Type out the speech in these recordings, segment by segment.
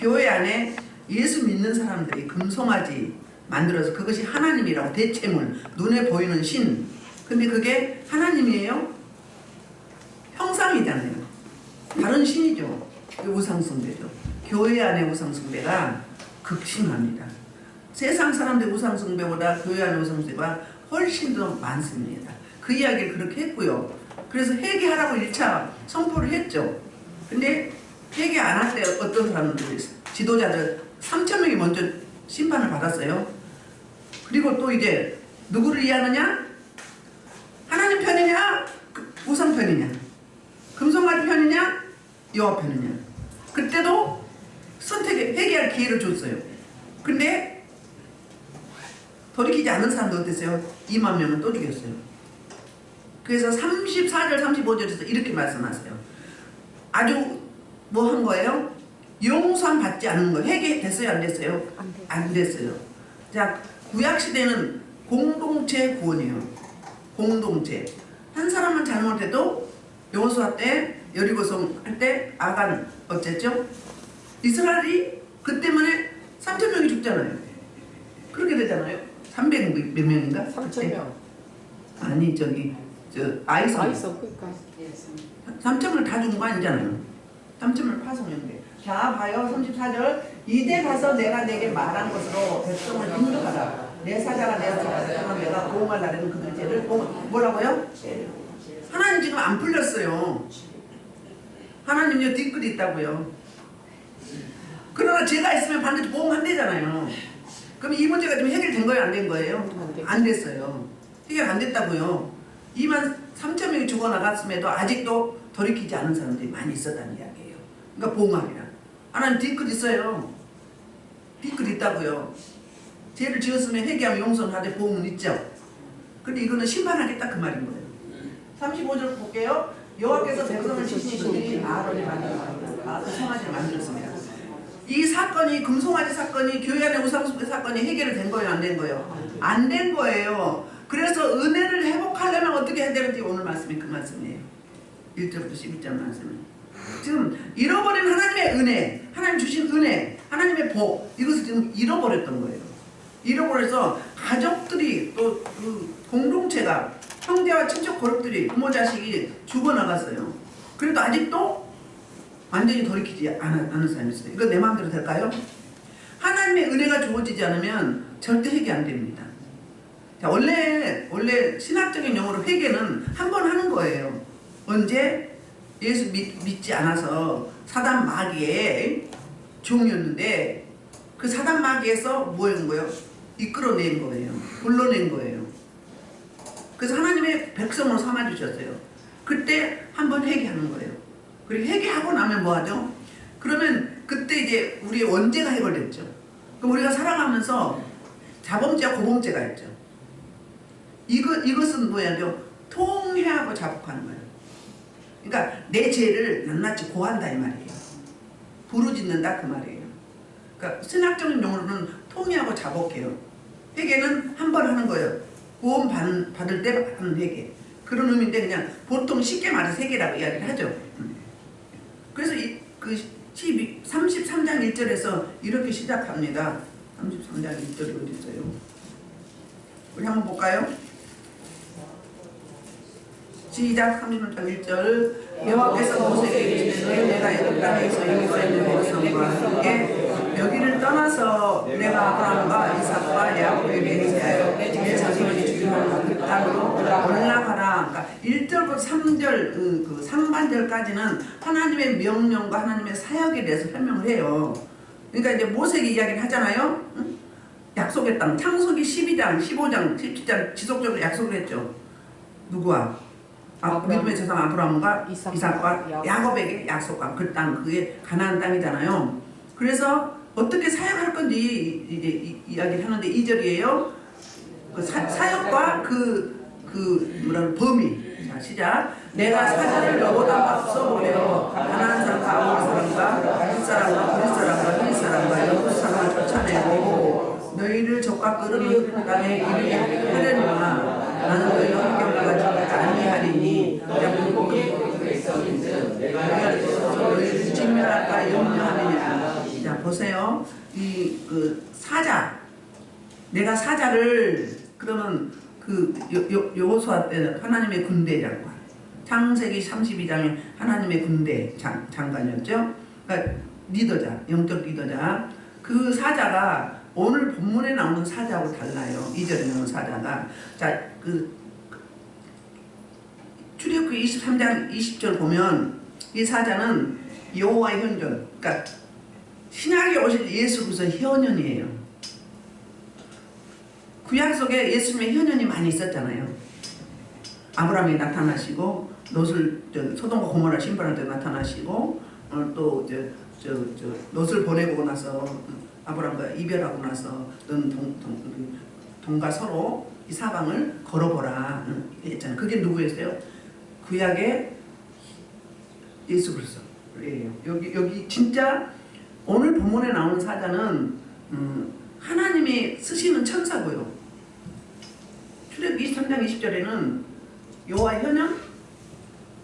교회 안에 예수 믿는 사람들이 금송아지 만들어서 그것이 하나님이라고 대체물, 눈에 보이는 신. 근데 그게 하나님이에요? 형상이잖아요. 다른 신이죠. 우상숭배죠. 교회 안의 우상숭배가 극심합니다. 세상 사람들의 우상숭배보다 교회 안의 우상숭배가 훨씬 더 많습니다. 그 이야기를 그렇게 했고요. 그래서 회개하라고 1차 선포를 했죠. 근데 회개 안 할 때 어떤 사람들이 지도자들 3,000명이 먼저 심판을 받았어요. 그리고 또 이제 누구를 이해하느냐? 하나님 편이냐? 우상 편이냐? 금송아지 편이냐? 여호와 편이냐? 그때도 선택에 회개할 기회를 줬어요. 근데 돌이키지 않은 사람도 어땠어요? 2만 명은 또 죽였어요. 그래서 34절 35절에서 이렇게 말씀하세요. 아주 뭐 한 거예요? 용서함 받지 않는 거예요. 회개됐어요? 안 됐어요? 안 됐어요. 자, 구약시대는 공동체 구원이에요. 공동체. 한 사람만 잘못해도 여호수아 때 여리고성 할 때 아간 어쨌죠? 이스라엘이 그 때문에 3,000명이 죽잖아요. 그렇게 되잖아요. 300 몇 명인가? 3,000명. 아니 저기 아이성 그러니까 3,000명 다 죽은 거 아니잖아요. 3,000명 파송했는데. 자 봐요. 34절. 이제 가서 내가 내게 말한 것으로 백성을 인도하라. 내 사자가 내 사자가 내가 보응할 날에는 그들 죄를 뭐라고요? 하나님 지금 안 풀렸어요. 하나님요 뒤끝이 있다고요. 그러나 죄가 있으면 반드시 보응한대잖아요. 그럼 이 문제가 지금 해결된 거예요? 안 된 거예요? 안 됐어요. 해결 안 됐다고요. 23,000명이 죽어나갔음에도 아직도 돌이키지 않은 사람들이 많이 있었다는 이야기예요. 그러니까 보응하리라. 하나님 뒤끝 있어요. 뒤끝 있다고요. 죄를 지었으면 회개하면 용서는 하되 보응은 있죠. 근데 이거는 심판하겠다 그 말인 거예요. 35절 볼게요. 여호와께서 백성을 지시시니 아론이 만들었습니다. 성아지를 만들었습니다. 이 사건이 금송아지 사건이 교회 안의 우상숭배 사건이 해결이 된 거예요? 안 된 거예요? 안 된 거예요. 그래서 은혜를 회복하려면 어떻게 해야 되는지 오늘 말씀이 그 말씀이에요. 1절부터 12절 말씀은 지금 잃어버린 하나님의 은혜, 하나님 주신 은혜, 하나님의 복 이것을 지금 잃어버렸던 거예요. 잃어버려서 가족들이 또 그 공동체가 형제와 친척 고력들이 부모 자식이 죽어나갔어요. 그래도 아직도 완전히 돌이키지 않은 사람이 있어요. 이거 내 마음대로 될까요? 하나님의 은혜가 주어지지 않으면 절대 회개 안 됩니다. 자, 원래 신학적인 용어로 회개는 한 번 하는 거예요. 언제? 예수 믿지 않아서 사단 마귀의 종이었는데 그 사단 마귀에서 뭐 한 거예요? 이끌어낸 거예요. 불러낸 거예요. 그래서 하나님의 백성으로 삼아주셨어요. 그때 한번 회개하는 거예요. 그리고 회개하고 나면 뭐 하죠? 그러면 그때 이제 우리의 원죄가 해결됐죠. 그럼 우리가 살아가면서 자범죄와 고범죄가 있죠. 이것은 뭐야죠? 통회하고 자복하는 거예요. 그러니까 내 죄를 낱낱이 고한다 이 말이에요. 부르짖는다 그 말이에요. 그러니까 신학적인 용어로는 통회하고 자복해요. 회개는 한 번 하는 거예요. 구원 받을 때 하는 회개. 그런 의미인데 그냥 보통 쉽게 말해서 회개라고 이야기를 하죠. 그래서 그 33장 1절에서 이렇게 시작합니다. 33장 1절이 어디 있어요? 우리 한번 볼까요? 시작. 33장 1절. 여호와께서 모세에게 이르시되 내가 애굽 땅에서 여기서 있는 백성과 함께 여기를 떠나서 내가 아브라함과 이삭과 야곱에게 맹세하여 내 자손을 주기로 그 땅으로 올라가라. 그러니까 1절부터 3절 그 상반절까지는 하나님의 명령과 하나님의 사역에 대해서 설명을 해요. 그러니까 이제 모세에게 이야기를 하잖아요. 응? 약속의 땅. 창세기 12장, 15장, 17장 지속적으로 약속을 했죠. 누구와? 믿음의 조상 아브라함과 이삭과 야곱에게 약속한 그 땅, 그게 가나안 땅이잖아요. 그래서 어떻게 사역할 건지 이제 이야기를 하는데 2절이에요. 그 사역과 뭐라고 범위. 자, 시작. 내가 사자를 너보다 앞서 보내어 가나안 사람과 아모리 사람과 헷 사람과 그릿 사람과 히릿 사람과 여부 사람을 쫓아내고 너희를 적과 끄르는 땅에 이르게 하려니와 나는 너희와 함께 올라가지 아니하리니 너희를 직면할까 염려하느냐. 보세요. 이 그 사자, 내가 사자를 그러면 그 여호수아 때 하나님의 군대 장관, 창세기 32장에 하나님의 군대 장관이었죠. 그러니까 리더자, 영적 리더자. 그 사자가 오늘 본문에 나오는 사자하고 달라요. 2절에 나오는 사자가. 자, 그 출애굽기 23장 20절 보면 이 사자는 여호와의 현존, 그러니까 신약에 오실 예수 그리스도의 현현이에요. 구약 속에 예수님의 현현이 많이 있었잖아요. 아브라함이 나타나시고 롯을 소돔과 고모라 심판할 때 나타나시고 또 롯을 보내고 나서 아브라함과 이별하고 나서 넌 동과 서로 이 사방을 걸어보라 했잖아요. 그게 누구였어요? 구약의 예수 그리스도예요. 여기 진짜 오늘 본문에 나오는 사자는 하나님이 쓰시는 천사고요. 출애굽기 23장 20절에는 여호와의 현현,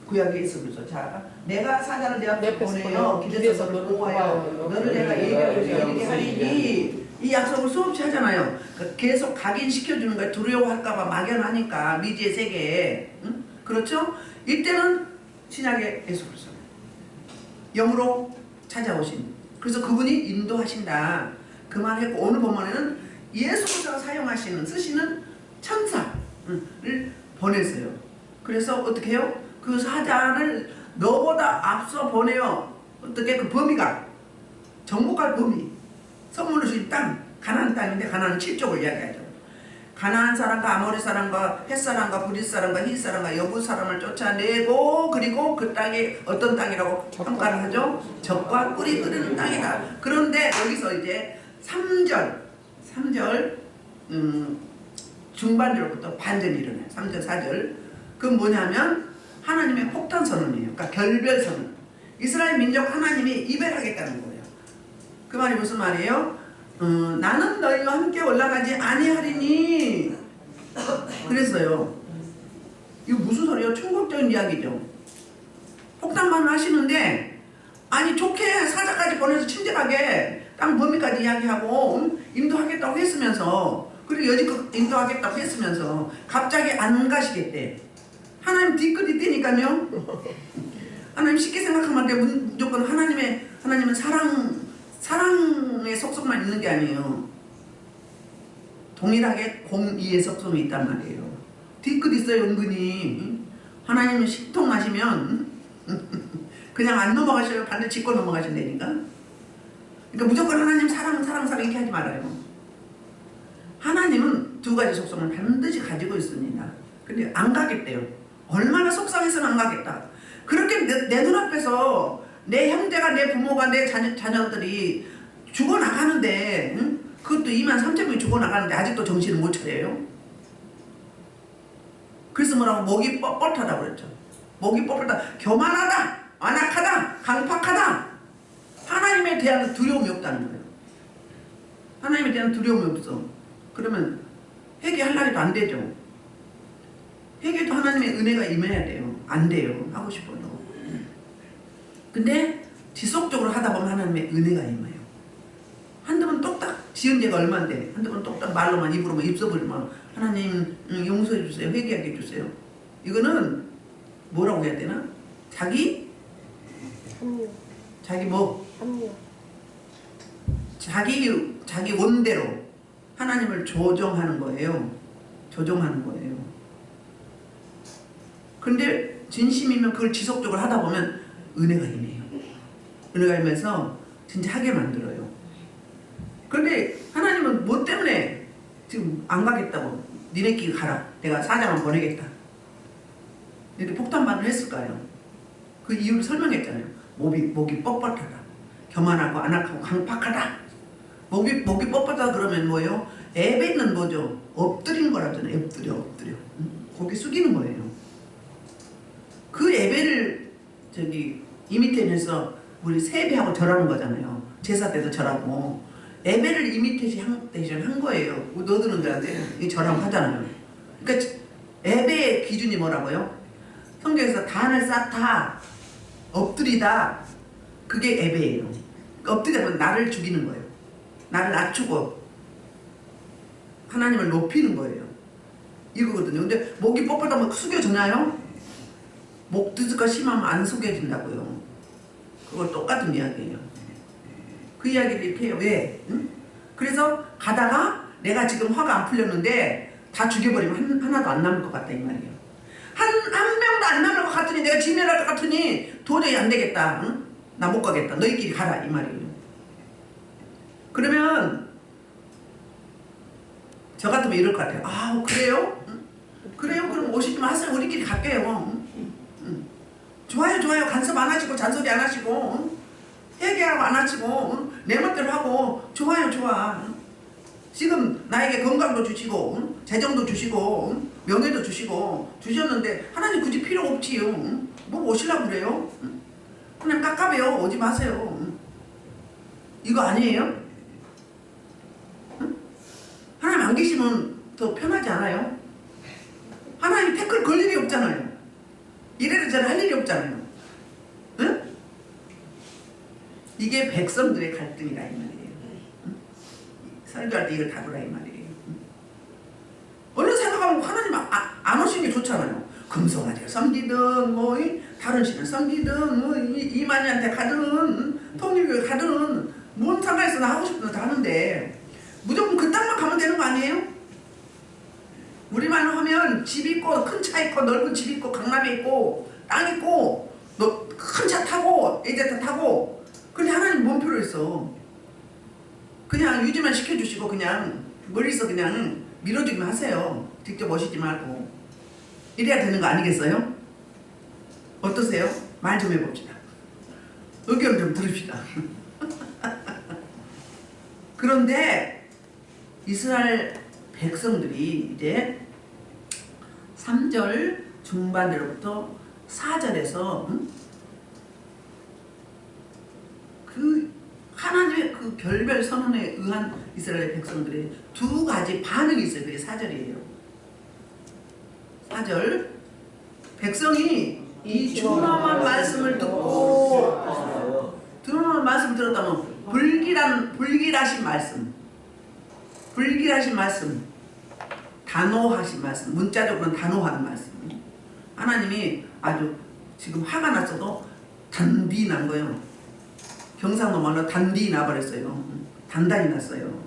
구약의 예수 그리스도. 자, 내가 사자를 내 앞에 보내어 길에서 너를 보호하여 너를 내가 예비하고 이르게 하리니, 이 약속을 수없이 하잖아요. 그러니까 계속 각인시켜주는 거예요. 두려워할까봐 막연하니까 미지의 세계에. 응? 그렇죠? 이때는 신약의 예수 그리스도 영으로 찾아오신, 그래서 그분이 인도하신다 그 말했고, 오늘 본문에는 예수 그리스도가 사용하시는 쓰시는 천사를 보냈어요. 그래서 어떻게 해요? 그 사자를 너보다 앞서 보내어 어떻게 그 범위가 정복할 범위, 선물로 주신 땅, 가나안 땅인데 가나안은 7족을 이야기하죠. 가나안 사람과 아모리 사람과 헷 사람과 브릿 사람과 히 사람과 여부 사람을 쫓아내고, 그리고 그 땅이 어떤 땅이라고 평가를 하죠? 젖과 꿀이 흐르는 땅이다. 그런데 여기서 이제 3절 중반절부터 반전이 일어나요. 3절 4절. 그건 뭐냐면 하나님의 폭탄 선언이에요. 그러니까 결별 선언. 이스라엘 민족 하나님이 이별하겠다는 거예요. 그 말이 무슨 말이에요? 나는 너희와 함께 올라가지 아니하리니 그랬어요. 이거 무슨 소리예요? 충격적인 이야기죠. 폭탄만 하시는데, 아니 좋게 사자까지 보내서 친절하게 땅 범위까지 이야기하고 인도하겠다고 했으면서, 그리고 여지껏 인도하겠다고 했으면서 갑자기 안 가시겠대. 하나님 뒤끝이 떼니까요. 하나님 쉽게 생각하면 돼. 무조건 하나님은 사랑의 속성만 있는 게 아니에요. 동일하게 공의의 속성이 있단 말이에요. 뒤끝 있어요. 은근히 하나님은 식통하시면 그냥 안 넘어가셔요. 반드시 짚고 넘어가신다니까. 그러니까 무조건 하나님 사랑 이렇게 하지 말아요. 하나님은 두 가지 속성을 반드시 가지고 있습니다. 근데 안 가겠대요. 얼마나 속상해서는 안 가겠다. 그렇게 내 눈앞에서 내 형제가, 내 부모가, 내 자녀들이 죽어나가는데, 응? 그것도 23,000명이 죽어나가는데 아직도 정신을 못 차려요. 그래서 뭐라고? 목이 뻣뻣하다고 그랬죠. 목이 뻣뻣하다, 교만하다, 완악하다, 강팍하다. 하나님에 대한 두려움이 없다는 거예요. 하나님에 대한 두려움이 없어. 그러면 회개할 날도 안 되죠. 회개도 하나님의 은혜가 임해야 돼요. 안 돼요. 하고 싶어도. 근데 지속적으로 하다 보면 하나님의 은혜가 임해요. 한두 번 똑딱 지은 죄가 얼마인데, 한두 번 똑딱 말로만 입으로만 입서버리면 하나님 용서해 주세요. 회개하게 해주세요. 이거는 뭐라고 해야 되나? 자기 자기 원대로 하나님을 조정하는 거예요. 조정하는 거예요. 근데 진심이면 그걸 지속적으로 하다 보면 은혜가 임해요. 은혜가 임해서 진짜 하게 만들어요. 그런데 하나님은 뭐 때문에 지금 안 가겠다고, 니네끼리 가라, 내가 사자만 보내겠다 이렇게 폭탄반을 했을까요? 그 이유를 설명했잖아요. 목이 뻣뻣하다, 교만하고 안악하고 강팍하다. 목이 뻣뻣하다 그러면 뭐예요? 예배는 뭐죠? 엎드리는 거라잖아요. 엎드려 고개 숙이는 거예요. 그 예배를 이미테이션에서 우리 세배하고 절하는 거잖아요. 제사 때도 절하고. 예배를 이미테이션 한 거예요. 너드는 자한테 절하고 하잖아요. 그러니까 예배의 기준이 뭐라고요? 성경에서 단을 쌓다, 엎드리다, 그게 예배예요. 엎드려 나를 죽이는 거예요. 나를 낮추고 하나님을 높이는 거예요. 이거거든요. 근데 목이 뻣뻣하면 숙여지나요? 목 드스가 심하면 안 숙여진다고요. 그거 똑같은 이야기예요. 그 이야기를 이렇게 해요. 왜? 응? 그래서 가다가 내가 지금 화가 안 풀렸는데 다 죽여버리면 하나도 안 남을 것 같다 이 말이에요. 한 명도 안 남을 것 같으니 내가 지멸할 것 같으니 도저히 안 되겠다. 응? 나 못 가겠다. 너희끼리 가라 이 말이에요. 그러면 저 같으면 이럴 것 같아요. 아 그래요? 응? 그래요? 그럼 오시지 마세요. 우리끼리 갈게요. 응? 응. 좋아요 좋아요. 간섭 안 하시고 잔소리 안 하시고 응? 얘기하고 안 하시고 응? 내 멋대로 하고 좋아요 좋아. 응? 지금 나에게 건강도 주시고 응? 재정도 주시고 응? 명예도 주셨는데 하나님 굳이 필요 없지요. 응? 뭐 오시려고 그래요? 응? 그냥 깝깝해요. 오지 마세요. 응? 이거 아니에요? 응? 하나님 안 계시면 더 편하지 않아요? 하나님 태클 걸 일이 없잖아요. 이래도 저래 할 일이 없잖아요. 응? 이게 백성들의 갈등이라 이 말이에요. 응? 설교할 때 이걸 다루라 이 말이에요. 응? 얼른 생각하면 하나님 안 오시는 게 좋잖아요. 금송아지가 섬기든 뭐 다른 신을 섬기든 뭐 이만희한테 가든 통일교회 가든 뭔 상관있어. 나 하고 싶은 거 다 하는데 무조건 그 땅만 가면 되는 거 아니에요? 우리만 하면 집 있고 큰 차 있고 넓은 집 있고 강남에 있고 땅 있고 큰 차 타고 에이제타 타고 근데 하나님 뭔 필요 있어. 그냥 유지만 시켜주시고 그냥 멀리서 그냥 밀어주기만 하세요. 직접 오시지 말고. 이래야 되는 거 아니겠어요? 어떠세요? 말 좀 해봅시다. 의견 좀 들읍시다. 그런데 이스라엘 백성들이 이제 3절 중반으로부터 4절에서 그 하나님의 그 별별 선언에 의한 이스라엘 백성들의 두 가지 반응이 있어요. 그게 4절이에요. 4절 백성이 이 준엄한 말씀을 듣고 준엄한 말씀을 들었다면 불길하신 말씀 단호하신 말씀 문자적으로는 단호한 말씀 하나님이 아주 지금 화가 났어도 단디 난 거예요. 경상도 말로 단디 나버렸어요. 단단히 났어요.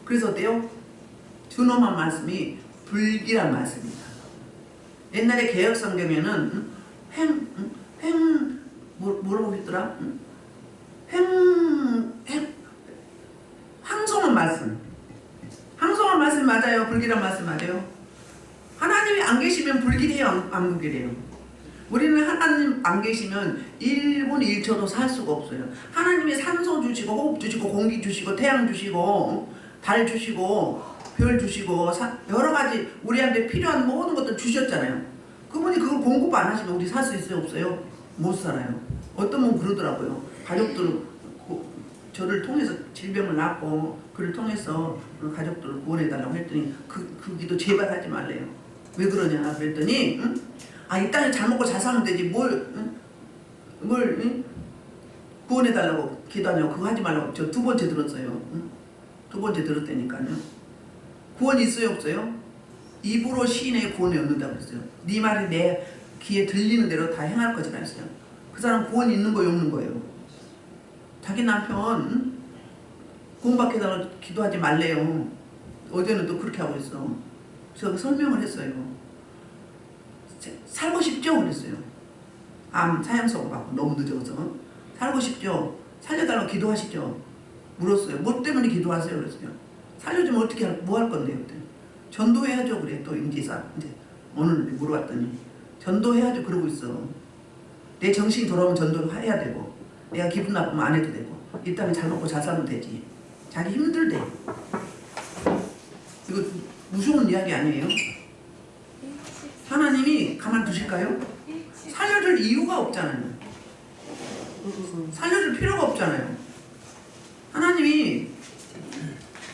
그래서 어때요? 준엄한 말씀이 불길한 말씀입니다. 옛날에 개혁성경에는 뭐라고 했더라? 황송한 말씀. 황송한 말씀 맞아요? 불길한 말씀 맞아요? 하나님이 안 계시면 불길해요? 안 불길해요? 우리는 하나님 안 계시면 1분 1초도 살 수가 없어요. 하나님이 산소 주시고 호흡 주시고 공기 주시고 태양 주시고 달 주시고 별 주시고 여러 가지 우리한테 필요한 모든 것들 주셨잖아요. 그분이 그걸 공급 안 하시면 우리 살 수 있어요? 없어요? 못 살아요. 어떤 분 그러더라고요. 가족들 저를 통해서 질병을 낳고 그를 통해서 가족들을 구원해달라고 했더니 그 기도 제발 하지 말래요. 왜 그러냐 그랬더니 이 땅에 잘 먹고 잘 살면 되지 뭘 구원해달라고 기도하냐고 그거 하지 말라고 저 두 번째 들었어요. 두 번째 들었다니까요. 구원이 있어요 없어요? 입으로 시인의 구원이 없는다고 했어요. 네 말이 내 귀에 들리는 대로 다 행할 거지 그랬어요. 그 사람 구원이 있는 거예요 없는 거예요? 자기 남편 구원받게달라고 기도하지 말래요. 어제는 또 그렇게 하고 있어. 그래서 설명을 했어요. 살고 싶죠? 그랬어요. 암 사형선고 받고 너무 늦어서 살고 싶죠? 살려달라고 기도하시죠? 물었어요. 뭐 때문에 기도하세요? 그랬어요. 살려주면 어떻게 뭐 할 건데요? 전도해야죠. 그래 또 이제 오늘 물어봤더니 전도해야죠. 그러고 있어. 내 정신이 돌아오면 전도를 해야 되고 내가 기분 나쁘면 안 해도 되고 이 땅에 잘 먹고 잘 살면 되지. 자기 힘들대. 이거 무서운 이야기 아니에요? 하나님이 가만두실까요? 살려줄 이유가 없잖아요. 살려줄 필요가 없잖아요. 하나님이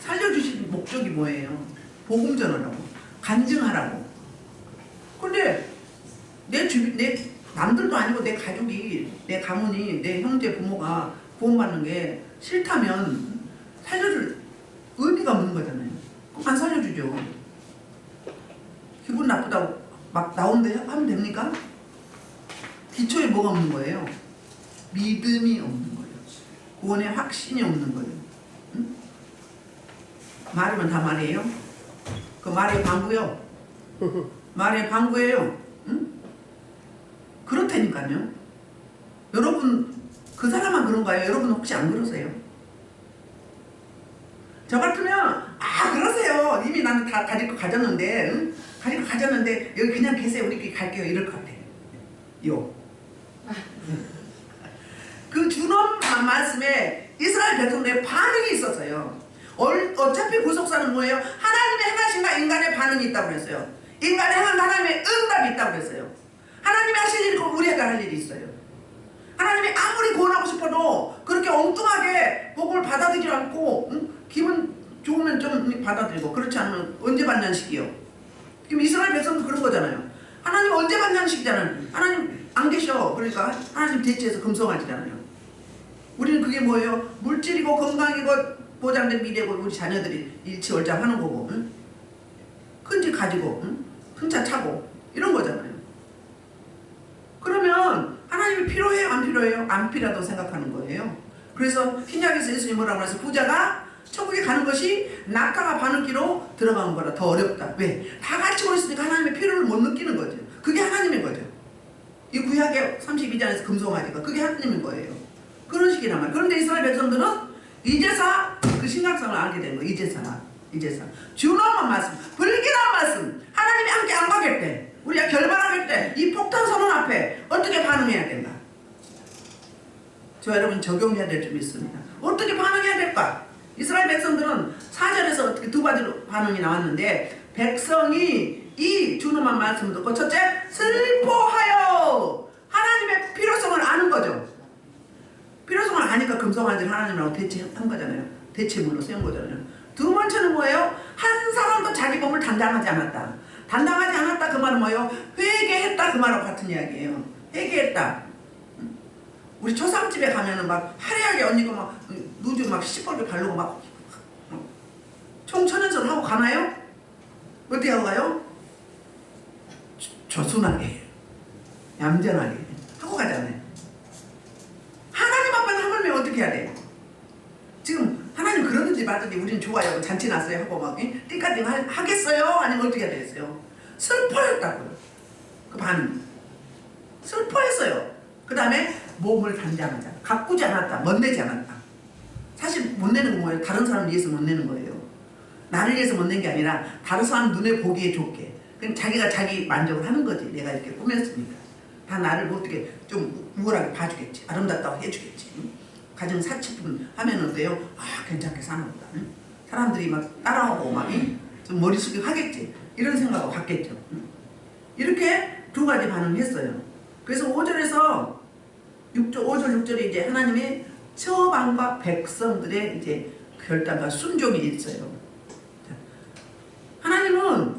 살려주신 목적이 뭐예요? 복음 전하라고, 간증하라고. 근데 내 남들도 아니고 내 가족이, 내 가문이, 내 형제 부모가 구원받는 게 싫다면 살려줄 의미가 없는 거잖아요. 그럼 안 살려주죠. 기분 나쁘다고 막 나오는데 하면 됩니까? 기초에 뭐가 없는 거예요? 믿음이 없는 거예요. 구원의 확신이 없는 거예요. 응? 말이면 다 말이에요? 그 말의 방구요. 말의 방구예요. 응? 그렇다니까요. 여러분 그 사람만 그런가요? 여러분 혹시 안 그러세요? 저 같으면 그러세요. 이미 나는 다 가질 거 가졌는데 응? 가질 거 가졌는데 여기 그냥 계세요. 우리끼리 갈게요. 이럴 것 같아요. 그 준엄 말씀에 이스라엘 백성들의 반응이 있었어요. 어차피 구속사는 뭐예요? 하나님의 행하신가 인간의 반응이 있다고 그랬어요. 인간의 행한 하나님의 응답이 있다고 그랬어요. 하나님이 하실 일이 있고 우리가 할 일이 있어요. 하나님이 아무리 구원하고 싶어도 그렇게 엉뚱하게 복을 받아들이지 않고 기분 좋으면 좀 받아들이고 그렇지 않으면 언제 받냐는 식이요. 지금 이스라엘 백성도 그런 거잖아요. 하나님 언제 받냐는 식이잖아요. 하나님 안 계셔. 그러니까 하나님 대체해서 금송아지잖아요. 우리는 그게 뭐예요? 물질이고 건강이고 보장된 미래고 우리 자녀들이 일치월장하는 거고 큰 집 가지고 큰 차 차고 이런 거잖아요. 그러면 하나님이 필요해요? 안 필요해요? 안 필요하다고 생각하는 거예요. 그래서 신약에서 예수님이 뭐라고 해서 부자가 천국에 가는 것이 낙타가 바느끼로 들어가는 거라 더 어렵다. 왜? 다 같이 오셨으니까 하나님의 필요를 못 느끼는 거죠. 그게 하나님인 거죠. 이 구약의 32장에서 금송아지가 그게 하나님인 거예요. 그런 식이란 말이에요. 그런데 이스라엘 백성들은 이제서 그 심각성을 알게 된 거예요. 이제서 준엄한 말씀, 불길한 말씀, 하나님이 함께 안 가겠대. 우리가 결말하겠대. 이 폭탄 선언 앞에 어떻게 반응해야 된다. 저 여러분 적용해야 될 점이 있습니다. 어떻게 반응해야 될까? 이스라엘 백성들은 4절에서 어떻게 두 가지로 반응이 나왔는데 백성이 이 준엄한 말씀을 듣고 첫째 슬퍼하여 하나님의 필요성을 아는 거죠. 필요성을 아니까 금송아지를 하나님이라고 대체한 거잖아요. 대체물로 세운 거잖아요. 두 번째는 뭐예요? 한 사람도 자기 몸을 단장하지 않았다. 단장하지 않았다 그 말은 뭐예요? 회개했다 그 말하고 같은 이야기예요. 회개했다. 우리 초상집에 가면은 막 화려하게 언니가 막 누주 막 시뻘게 바르고 막 총천연설 하고 가나요? 어떻게 하고 가요? 조순하게 얌전하게 하고 가잖아요. 하나님 앞에 하물며 어떻게 해야 돼요? 지금 하나님 그러든지 말든지 우리는 좋아요. 잔치 났어요 하고 막 띵까띵 하겠어요? 아니면 어떻게 해야 되겠어요? 슬퍼했다고요. 그 반 슬퍼했어요. 그 다음에 몸을 단장하자. 가꾸지 않았다. 멋내지 않았다. 사실 못 내는 건 뭐예요? 다른 사람 위해서 못 내는 거예요. 나를 위해서 못 낸 게 아니라 다른 사람 눈에 보기에 좋게. 그럼 자기가 자기 만족을 하는 거지. 내가 이렇게 꾸몄으니까. 다 나를 어떻게 좀 우월하게 봐주겠지. 아름답다고 해주겠지. 가정 사치품 하면 어때요? 괜찮게 사나 보다. 사람들이 막 따라오고 막 좀 머리 숙이고 하겠지. 이런 생각을 갖겠죠. 이렇게 두 가지 반응을 했어요. 그래서 5절에서 5절 6절에 이제 하나님의 처방과 백성들의 이제 결단과 순종이 있어요. 하나님은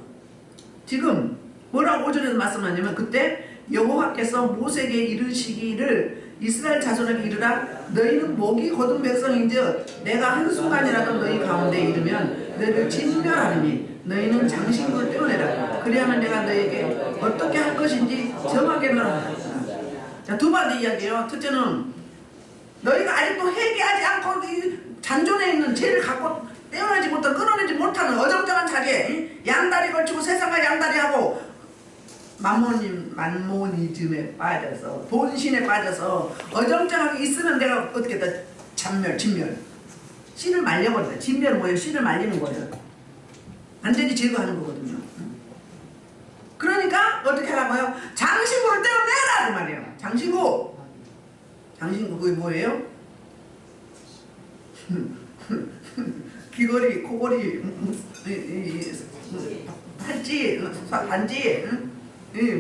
지금 뭐라고 5절에서 말씀하냐면 그때 여호와께서 모세에게 이르시기를 이스라엘 자손에게 이르라 너희는 목이 곧은 백성인즉 내가 한순간이라도 너희 가운데 이르면 너희를 진멸하리니 너희는 장신구를 떼어내라 그리하면 내가 너희에게 어떻게 할 것인지 정하게 말하라. 자, 두 번째 이야기예요. 첫째는 너희가 아직도 회개하지 않고 잔존에 있는 죄를 갖고 떼어내지 못한 끊어내지 못하는 어정쩡한 자리에 양다리 걸치고 세상과 양다리하고 만모니즘에 빠져서 본신에 빠져서 어정쩡하게 있으면 내가 어떻게 했다? 진멸 씨를 말려버린다. 진멸은 뭐예요? 씨를 말리는 거예요. 완전히 제거하는 거거든요. 그러니까 어떻게 하라고요? 장신구를 떼어내라 그 말이에요. 장신구 그게 뭐예요? 귀걸이, 코걸이, 팔찌, 반지,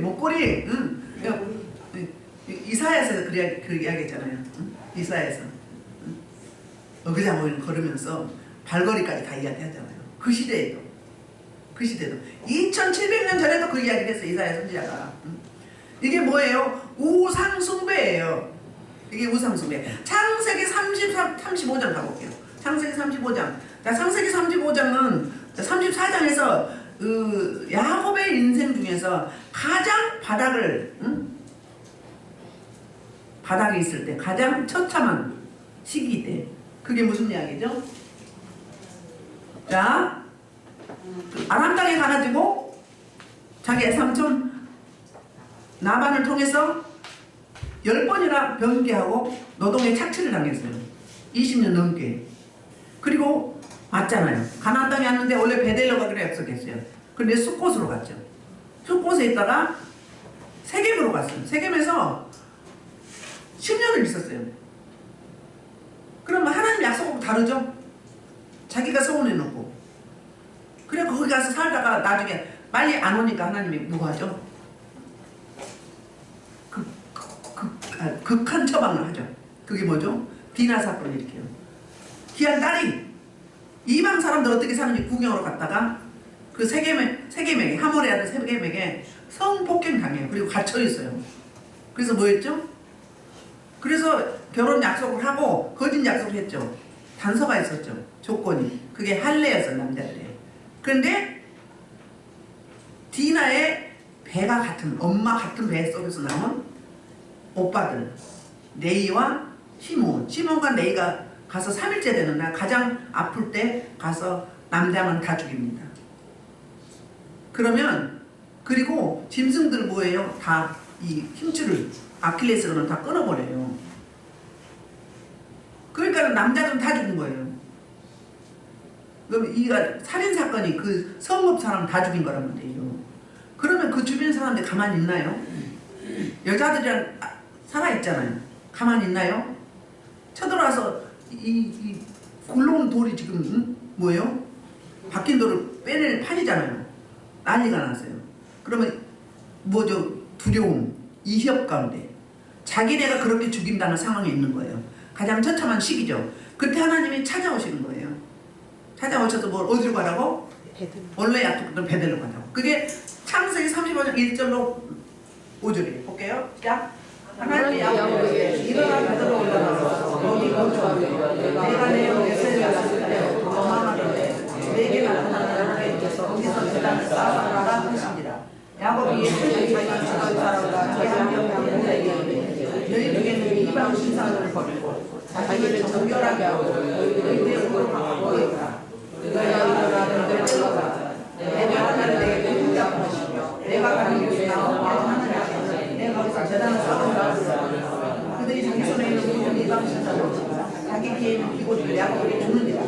목걸이, 이사야에서 그 이야기했잖아요. 이사야에서 어그자모이는 걸으면서 발걸이까지 다 이야기하잖아요. 그 시대에도 2700년 전에도 그 이야기를 했어요. 이사야 선지자가. 이게 뭐예요? 우상 숭배예요. 이게 우상숭배. 창세기 35장 가볼게요. 창세기 35장. 자, 창세기 35장은 34장에서 야곱의 인생 중에서 가장 바닥을 바닥에 있을 때 가장 처참한 시기 때 그게 무슨 이야기죠? 자, 아람 땅에 가가지고 자기 삼촌 나반을 통해서 10번이나 변개하고 노동에 착취를 당했어요. 20년 넘게. 그리고 왔잖아요. 가나안 땅에 왔는데 원래 베델로 가기로 약속했어요. 그런데 숫곳으로 갔죠. 숫곳에 있다가 세겜으로 갔어요. 세겜에서 10년을 있었어요. 그러면 하나님 약속하고 다르죠? 자기가 서운해놓고. 그래 거기 가서 살다가 나중에 빨리 안 오니까 하나님이 뭐 하죠? 극한 처방을 하죠. 그게 뭐죠? 디나 사건을 일으켜요. 귀한 딸이 이방 사람들 어떻게 사는지 구경하러 갔다가 그 세겜에게 하몰의 아들 세겜에게 성폭행 당해요. 그리고 갇혀 있어요. 그래서 뭐 했죠? 그래서 결혼 약속을 하고 거짓 약속을 했죠. 단서가 있었죠. 조건이. 그게 할례였어 남자들이. 그런데 디나의 배가 같은 엄마 같은 배 속에서 나온 오빠들 네이와 시몬과 네이가 가서 3일째 되는 날 가장 아플 때 가서 남자만 다 죽입니다. 그러면 그리고 짐승들 뭐예요? 다 이 힘줄을 아킬레스건을 다 끊어버려요. 그러니까 남자들은 다 죽은 거예요. 그럼 이가 살인사건이 그 성읍 사람 다 죽인 거란 말이에요. 그러면 그 주변 사람들 가만히 있나요? 여자들이랑 살아있잖아요. 가만히 있나요? 쳐들어와서 이 굴러온 돌이 지금 뭐예요? 박힌 돌을 빼낼 판이잖아요. 난리가 났어요. 그러면 뭐죠? 두려움, 이협 가운데 자기네가 그렇게 죽임당할 상황에 있는 거예요. 가장 처참한 시기죠. 그때 하나님이 찾아오시는 거예요. 찾아오셔서 뭘 어디로 가라고? 원래 약속했던 베델로 가라고. 그게 창세기 35장 1절로 5절이에요. 볼게요. 시작. 하나님이 야곱에게 일어나 베델로 올라가서 거기 거주하며 내가 내 영에서 열렸을 때 도망하는데 내게 나타나는 하나님께서 거기서 제단을 쌓아라 하시니라. 야곱이 예수의 자기 집안 사람과 자기 한명당 모세에게 너희 중에는 이방 신상을 버리고 자기를 정결하게 하고 너희의 옷을 바꾸고 입으라. 너희가 일어나 베델로 올라가 내가 하나님에게 공격하시며 내가 가는 곳에 나오게 하느냐. 내가 거기서 제단을 쌓아라. 그들이 자기 손에 있는 모든 이방 신상을 지고 자기 귀에 있는 기고를 야곱에게 주느니라.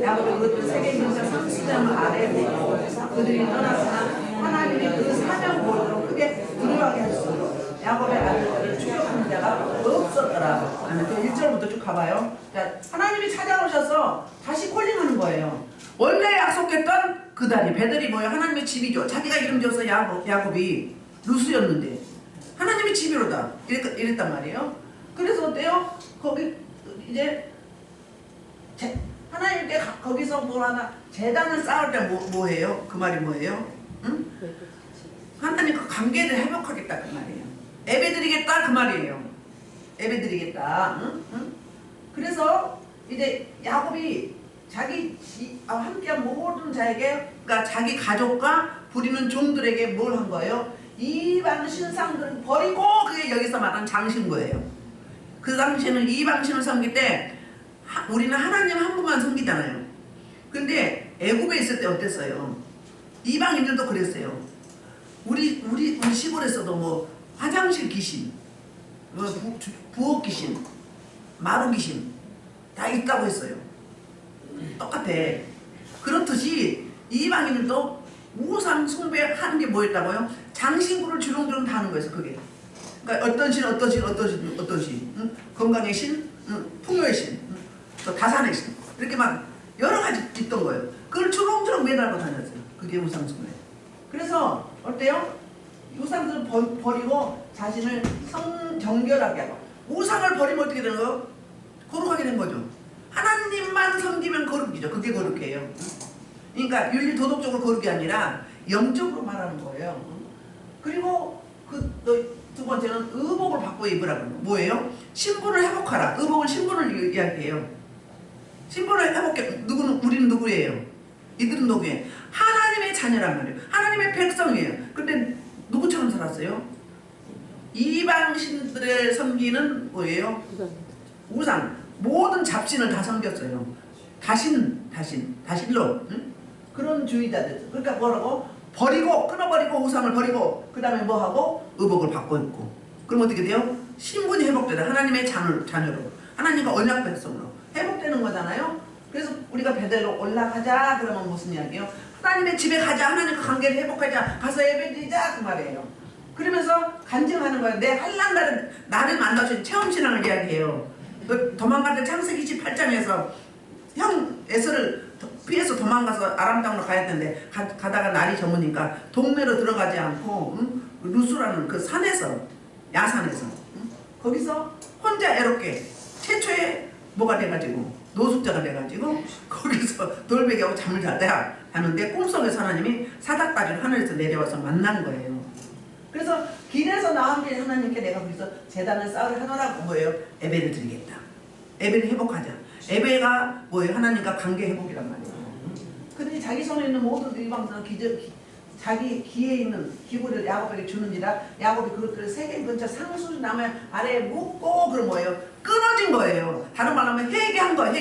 야곱이 그것들 세계 민족 30년 아래에 두고 그들이 떠나서 하나님이 그 사명 보도록 크게 두려워하게 하셨으므로 야곱의 아들들을 추격하는 자가 없었더라. 아멘. 또 1절부터 쭉 가봐요. 자, 하나님이 찾아오셔서 다시 콜링하는 거예요. 원래 약속했던 그 다리 베델이 뭐예요? 하나님의 집이죠. 자기가 이름 지어서 야곱이 루스였는데 하나님의 집이로다 이랬단 말이에요. 그래서 어때요? 거기 이제 하나님께 거기서 뭘 하나 재단을 쌓을 때 뭐예요? 그 말이 뭐예요? 응? 하나님 그 관계를 회복하겠다 그 말이에요. 예배드리겠다 그 말이에요. 예배드리겠다. 응? 응? 그래서 이제 야곱이 자기 함께한 모든 자에게, 그러니까 자기 가족과 부리는 종들에게 뭘 한 거예요? 이방 신상들을 버리고, 그게 여기서 말하는 장신 거예요. 그 당시에는 이방 신을 섬길 때 우리는 하나님 한 분만 섬기잖아요. 근데 애굽에 있을 때 어땠어요? 이방인들도 그랬어요. 우리 시골에서도 뭐 화장실 귀신, 뭐 부엌 귀신, 마루 귀신 다 있다고 했어요. 똑같아. 그렇듯이 이방인들도 우상 숭배하는 게 뭐였다고요? 장신구를 주렁주렁 다는 거였어. 그게. 그러니까 어떤 신, 응? 건강의 신, 응? 풍요의 신, 응? 또 다산의 신, 이렇게 막 여러 가지 있던 거예요. 그걸 주렁주렁 매달고 다녔어요. 그게 우상 숭배. 그래서 어때요? 우상들을 버리고 자신을 정결하게 하고, 우상을 버리면 어떻게 되는 거예요? 거룩하게 된 거죠. 하나님만 섬기면 거룩이죠. 그게 거룩해요. 그러니까 윤리 도덕적으로 거룩이 아니라 영적으로 말하는 거예요. 그리고 두 번째는 의복을 바꿔 입으라고. 뭐예요? 신분을 회복하라. 의복은 신분을 이야기해요. 신분을 회복해. 누구는 우리는 누구예요? 이들은 누구예요? 하나님의 자녀란 말이에요. 하나님의 백성이에요. 근데 누구처럼 살았어요? 이방신들을 섬기는 뭐예요? 우상. 모든 잡신을 다 섬겼어요. 다신로. 응? 그런 주의자들. 그러니까 뭐라고? 버리고, 끊어버리고, 우상을 버리고, 그 다음에 뭐 하고? 의복을 바꿔 입고. 그럼 어떻게 돼요? 신분이 회복되다. 하나님의 자녀로. 하나님과 언약 백성으로. 회복되는 거잖아요? 그래서 우리가 베델로 올라가자. 그러면 무슨 이야기예요? 하나님의 집에 가자. 하나님과 관계를 회복하자. 가서 예배드리자. 그 말이에요. 그러면서 간증하는 거예요. 내 한란 나를 만나신 체험신앙을 이야기해요. 도망갈 때 창세기 28장에서 형 에서를 피해서 도망가서 아람 땅으로 가야 되는데 가다가 날이 저무니까 동네로 들어가지 않고 루스라는 그 산에서 야산에서 거기서 혼자 애롭게 최초의 뭐가 돼가지고 노숙자가 돼가지고 거기서 돌베개하고 잠을 자야 하는데 꿈속에서 하나님이 사닥다리를 하늘에서 내려와서 만난 거예요. 그래서 길에서 나온 게 하나님께 내가 거기서 제단을 쌓으라고 뭐예요? 예배를 드리겠다. 예배를 회복하자. 예배가 뭐예요? 하나님과 관계 회복이란 말이에요. 근데 자기 손에 있는 모든 이방들은 자기 귀에 있는 기부를 야곱에게 주는지라 야곱이 그것들을 세겜 근처 상수 나무 아래에 묻고 그런 뭐예요? 끊어진 거예요. 다른 말로 하면 회개한 거예요.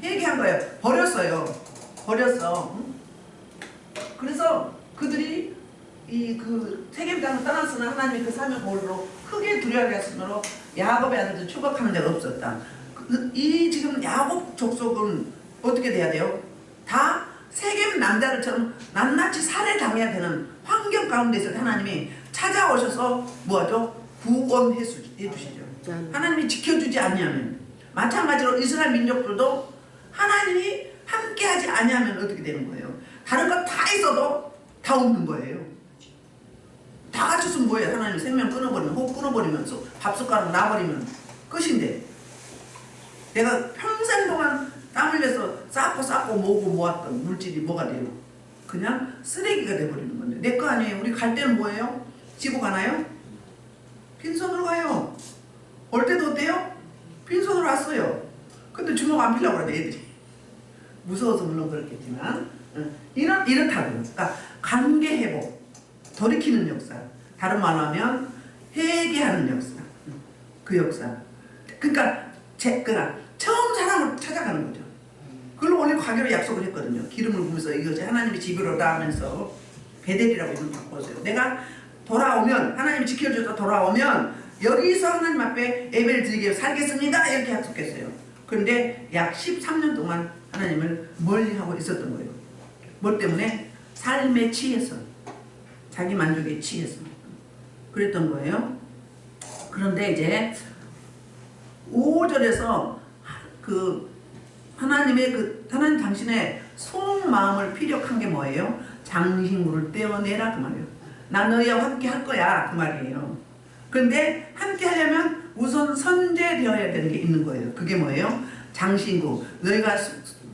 회개한 거예요. 버렸어. 그래서 그들이 그 세겜 땅을 떠났으나 하나님이 그 사명 보호로 크게 두려워하게 했으므로 야곱의 아들들 추격하는 데가 없었다. 이 지금 야곱 족속은 어떻게 돼야 돼요? 다 세겜 남자들처럼 낱낱이 살해당해야 되는 환경 가운데서 하나님이 찾아오셔서 뭐하죠? 구원해 주시죠. 하나님이 지켜주지 않냐면 마찬가지로 이스라엘 민족들도 하나님이 함께하지 않냐면 어떻게 되는 거예요? 다른 거 다 있어도 다 없는 거예요. 다 갖췄으면 뭐예요? 하나님 생명 끊어버리면 호흡 끊어버리면 밥숟가락 놔버리면 끝인데 내가 평생 동안 땀 흘려서 쌓고 모았던 물질이 뭐가 돼요? 그냥 쓰레기가 돼버리는 건데 내 거 아니에요. 우리 갈 때는 뭐예요? 지고 가나요? 빈손으로 가요. 올 때도 어때요? 빈손으로 왔어요. 근데 주먹 안 피려고 그러네 애들이. 무서워서 물론 그렇겠지만 이렇다고. 그러니까 관계 회복, 돌이키는 역사. 다른 말로 하면 회개하는 역사. 그 역사. 그러니까 처음 사람을 찾아가는 거죠. 그걸 오늘 과교로 약속을 했거든요. 기름을 부으면서 이것이 하나님의 집으로다 하면서 베델이라고 이름 바꿔서요. 내가 돌아오면 하나님이 지켜줘서 돌아오면 여기서 하나님 앞에 예배를 드리게 살겠습니다. 이렇게 약속했어요. 그런데 약 13년 동안 하나님을 멀리하고 있었던 거예요. 뭐 때문에? 삶에 취해서. 자기 만족에 취해서. 그랬던 거예요. 그런데 이제 5절에서 하나님 당신의 속마음을 피력한 게 뭐예요? 장신구를 떼어내라 그 말이에요. 나 너희와 함께 할 거야 그 말이에요. 그런데 함께 하려면 우선 선제되어야 되는 게 있는 거예요. 그게 뭐예요? 장신구. 너희가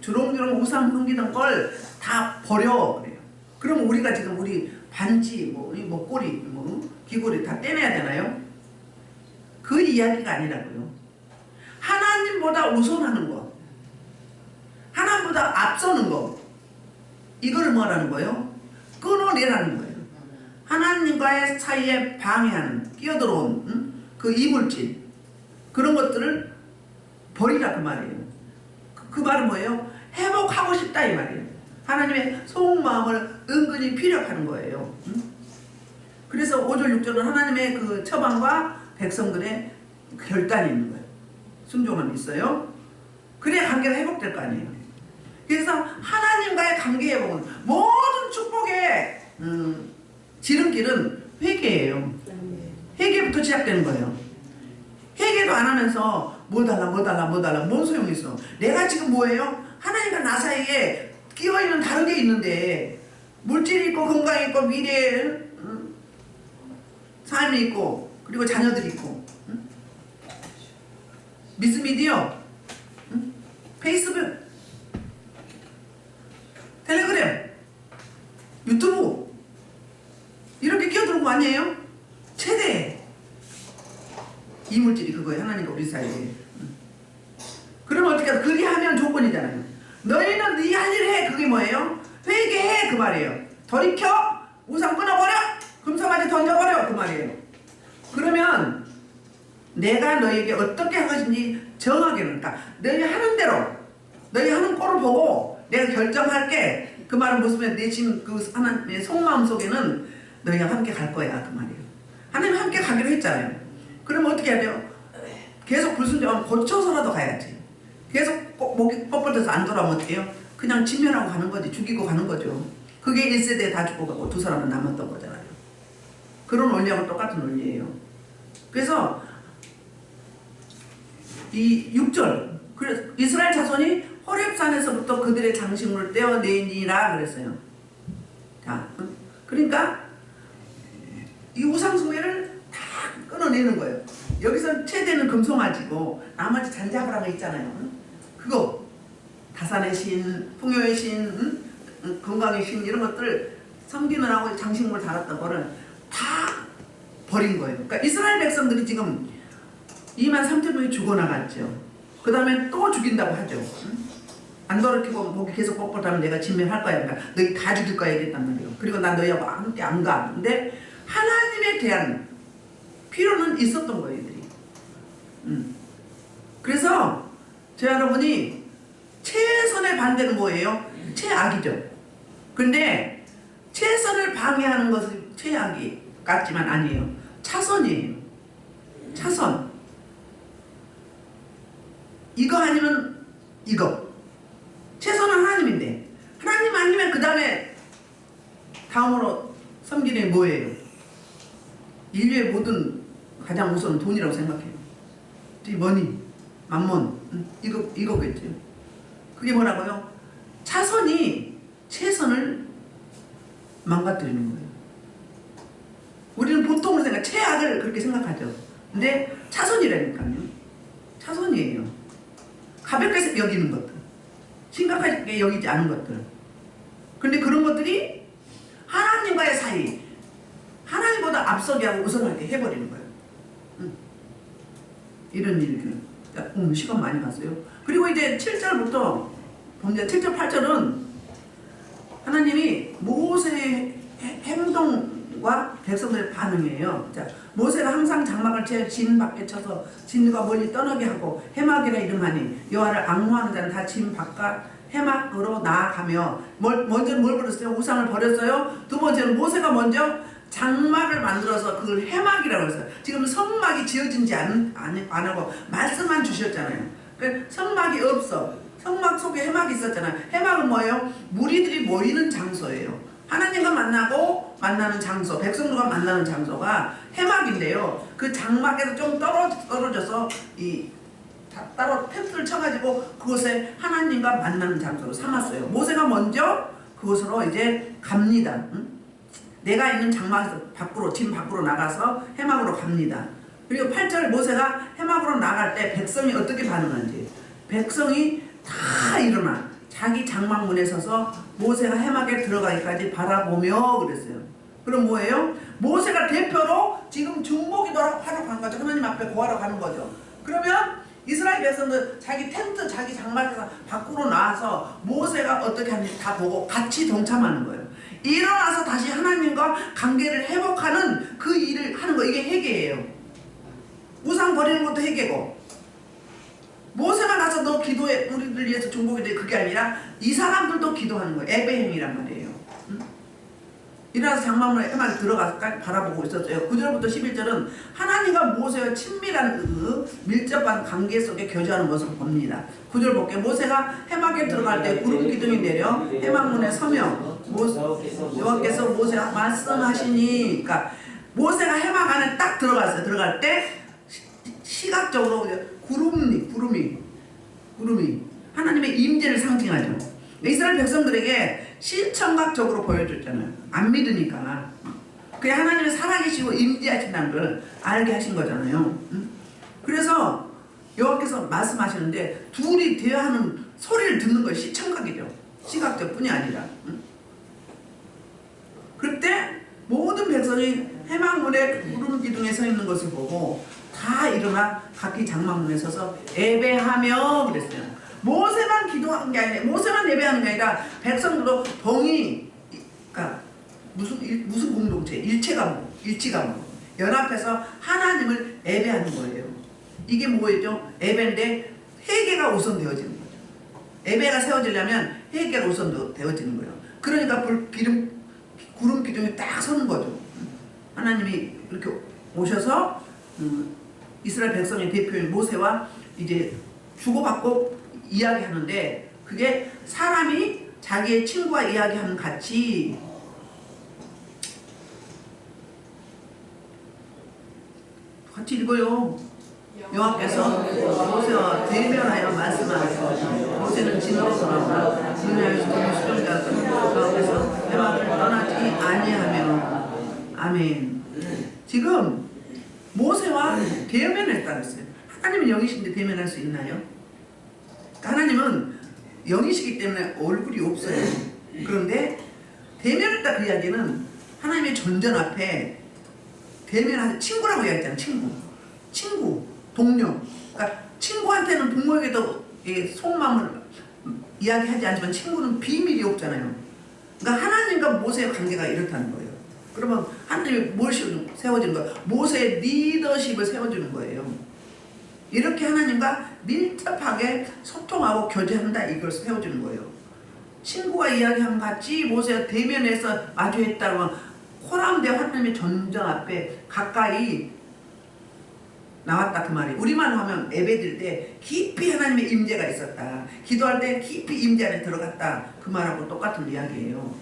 주렁주렁 우상 섬기던 걸 다 버려 그래요. 그럼 우리가 지금 우리 반지 목걸이 귀걸이 다 떼내야 되나요? 그 이야기가 아니라고요. 하나님보다 우선하는 거, 하나님보다 앞서는 거, 이거를 뭐라는 거예요? 끊어내라는 거예요. 하나님과의 사이에 방해하는, 끼어들어온 그 이물질, 그런 것들을 버리라 그 말이에요. 그 말은 뭐예요? 회복하고 싶다 이 말이에요. 하나님의 속마음을 은근히 피력하는 거예요. 그래서 5절 6절은 하나님의 그 처방과 백성들의 결단이 있는 거예요. 순종함이 있어요. 그래야 관계가 회복될 거 아니에요. 그래서 하나님과의 관계 회복은 모든 축복의 지름길은 회개예요. 회개부터 시작되는 거예요. 회개도 안 하면서 뭐 달라 뭔 소용이 있어. 내가 지금 뭐예요? 하나님과 나 사이에 끼어있는 다른 게 있는데 물질이 있고 건강이 있고 미래에 삶이 있고 그리고 자녀들이 있고 미스미디어, 페이스북, 텔레그램, 유튜브 이렇게 끼어드는 거 아니에요? 최대 사이에. 그러면 어떻게 해? 그리하면 조건이잖아요. 너희는 네 할 일 해. 그게 뭐예요? 회개해 그 말이에요. 돌이켜 우상 끊어버려. 금송아지 던져버려 그 말이에요. 그러면 내가 너희에게 어떻게 할 것인지 정하게 그러니까 너희 하는 대로 너희 하는 꼴을 보고 내가 결정할게. 그 말은 무슨 내 지금 그 하나님의 속마음 속에는 너희가 함께 갈 거야 그 말이에요. 하나님 함께 가기로 했잖아요. 그러면 어떻게 해야 돼요? 계속 불순종하면 고쳐서라도 가야지. 계속 목이 뻣뻣해서 안 돌아오면 어떡해요? 그냥 진멸하고 가는 거지. 죽이고 가는 거죠. 그게 1세대에 다 죽고 가고 2사람은 남았던 거잖아요. 그런 원리하고 똑같은 원리예요. 그래서 이 6절 그래서 이스라엘 자손이 호렙산에서부터 그들의 장식물을 떼어내니라 그랬어요. 자, 그러니까 이 우상숭배를 다 끊어내는 거예요. 여기서 최대는 금송아지고 나머지 잔잡으라는 거 있잖아요. 그거 다산의 신, 풍요의 신, 건강의 신 이런 것들 섬기느라고 장식물 달았던 거를 다 버린 거예요. 그러니까 이스라엘 백성들이 지금 23,000명이 죽어나갔죠. 그 다음에 또 죽인다고 하죠. 안 돌이키고 거기 계속 뻣뻣하면 내가 진멸할 거야. 그러니까 너희 다 죽일 거야 이랬단 말이에요. 그리고 난 너희하고 함께 안 가. 근데 하나님에 대한 필요는 있었던 거예요 이들이. 그래서 저 여러분이 최선의 반대는 뭐예요? 최악이죠. 근데 최선을 방해하는 것은 최악이 같지만 아니에요. 차선이에요. 차선. 이거 아니면 이거. 최선은 하나님인데 하나님 아니면 그 다음에 다음으로 섬기는 게 뭐예요? 인류의 모든 가장 우선은 돈이라고 생각해요. 머니, 만몬, 이거겠죠. 그게 뭐라고요? 차선이 최선을 망가뜨리는 거예요. 우리는 보통으로 최악을 그렇게 생각하죠. 근데 차선이라니까요. 차선이에요. 가볍게 여기는 것들, 심각하게 여기지 않은 것들. 근데 그런 것들이 하나님과의 사이, 하나님보다 앞서게 하고 우선하게 해버리는 거예요. 이런 일들. 시간 많이 갔어요. 그리고 이제 7절부터 보면 7절, 8절은 하나님이 모세의 행동과 백성들의 반응이에요. 자, 모세가 항상 장막을 채워 진 밖에 쳐서 진과 멀리 떠나게 하고 해막이라 이름하니 여호와를 앙호하는 자는 다 진 바깥 해막으로 나아가며 먼저는 뭘 버렸어요? 우상을 버렸어요. 두 번째는 모세가 먼저 장막을 만들어서 그걸 해막이라고 했어요. 지금 성막이 지어진지 안 하고 말씀만 주셨잖아요. 그러니까 성막이 없어. 성막 속에 해막이 있었잖아요. 해막은 뭐예요? 무리들이 모이는 장소예요. 하나님과 만나는 장소, 백성들과 만나는 장소가 해막인데요. 그 장막에서 좀 떨어져서 따로 텐트를 쳐가지고 그곳에 하나님과 만나는 장소로 삼았어요. 모세가 먼저 그곳으로 이제 갑니다. 내가 있는 장막에서 진 밖으로 나가서 해막으로 갑니다. 그리고 8절 모세가 해막으로 나갈 때 백성이 어떻게 반응하는지. 백성이 다 일어나 자기 장막문에 서서 모세가 해막에 들어가기까지 바라보며 그랬어요. 그럼 뭐예요? 모세가 대표로 지금 중보기도하러 간 거죠. 하나님 앞에 고하러 가는 거죠. 그러면 이스라엘 백성들 자기 텐트, 자기 장막에서 밖으로 나와서 모세가 어떻게 하는지 다 보고 같이 동참하는 거예요. 일어나서 다시 하나님과 관계를 회복하는 그 일을 하는 거. 이게 회개예요. 우상 버리는 것도 회개고, 모세만 가서 너 기도해 우리들 위해서 중보기도해 그게 아니라 이 사람들도 기도하는 거예요. 예배행위란 말이에요. 일어나서 장막문에 해막에 들어가서 바라보고 있었어요. 9절부터 11절은 하나님과 모세와 친밀한 밀접한 관계 속에 교제하는 모습을 봅니다. 9절 볼게요. 모세가 해막에 들어갈 때 구름 기둥이 내려 해막문에 서며 여호와께서 모세가 말씀하시니, 그러니까 모세가 해막 안에 딱 들어갔어요. 들어갈 때 시각적으로 구름이 하나님의 임재를 상징하죠. 이스라엘 백성들에게 시청각적으로 보여줬잖아요. 안 믿으니까. 그게 하나님이 살아계시고 임재하신다는 걸 알게 하신 거잖아요. 그래서 여호와께서 말씀하시는데 둘이 대화하는 소리를 듣는 거예요. 시청각이죠. 시각적 뿐이 아니라. 그때 모든 백성이 회막문에 구름 기둥에 서 있는 것을 보고 다 일어나 각기 장막문에 서서 예배하며 그랬어요. 모세만 기도한 게 아니라 모세만 예배하는 게 아니라 백성들도 동이 그러니까 무슨 공동체 일치가 연합해서 하나님을 예배하는 거예요. 이게 뭐였죠? 예배인데 회개가 우선되어지는 거죠. 예배가 세워지려면 회개가 우선되어지는 거예요. 그러니까 구름 기둥에 딱 서는 거죠. 하나님이 이렇게 오셔서 이스라엘 백성의 대표인 모세와 이제 주고받고 이야기하는데 그게 사람이 자기의 친구와 이야기하는 같이 읽어요. 여호와께서 모세와 대면하여 말씀하시고 모세는 진로서 나오나 진야에서 수종자였던 여호와께서 회막을 떠나지 아니하며 아멘. 지금 모세와 대면했다고 했어요. 하나님은 영이신데 대면할 수 있나요? 하나님은 영이시기 때문에 얼굴이 없어요. 그런데 대면했다 그 이야기는 하나님의 전전 앞에 대면하는 친구라고 이야기했잖아요. 친구, 동료. 그러니까 친구한테는 부모에게도 속마음을 이야기하지 않지만 친구는 비밀이 없잖아요. 그러니까 하나님과 모세의 관계가 이렇다는 거예요. 그러면 하나님이 뭘 세워주는 거예요? 모세의 리더십을 세워주는 거예요. 이렇게 하나님과 밀접하게 소통하고 교제한다 이걸 세워주는 거예요. 친구가 이야기한 같이 모세가 대면에서 마주했다고 호람대 하나님의 전전 앞에 가까이 나왔다 그 말이에요. 우리만 하면 예배드릴 때 깊이 하나님의 임재가 있었다. 기도할 때 깊이 임재 안에 들어갔다. 그 말하고 똑같은 이야기예요.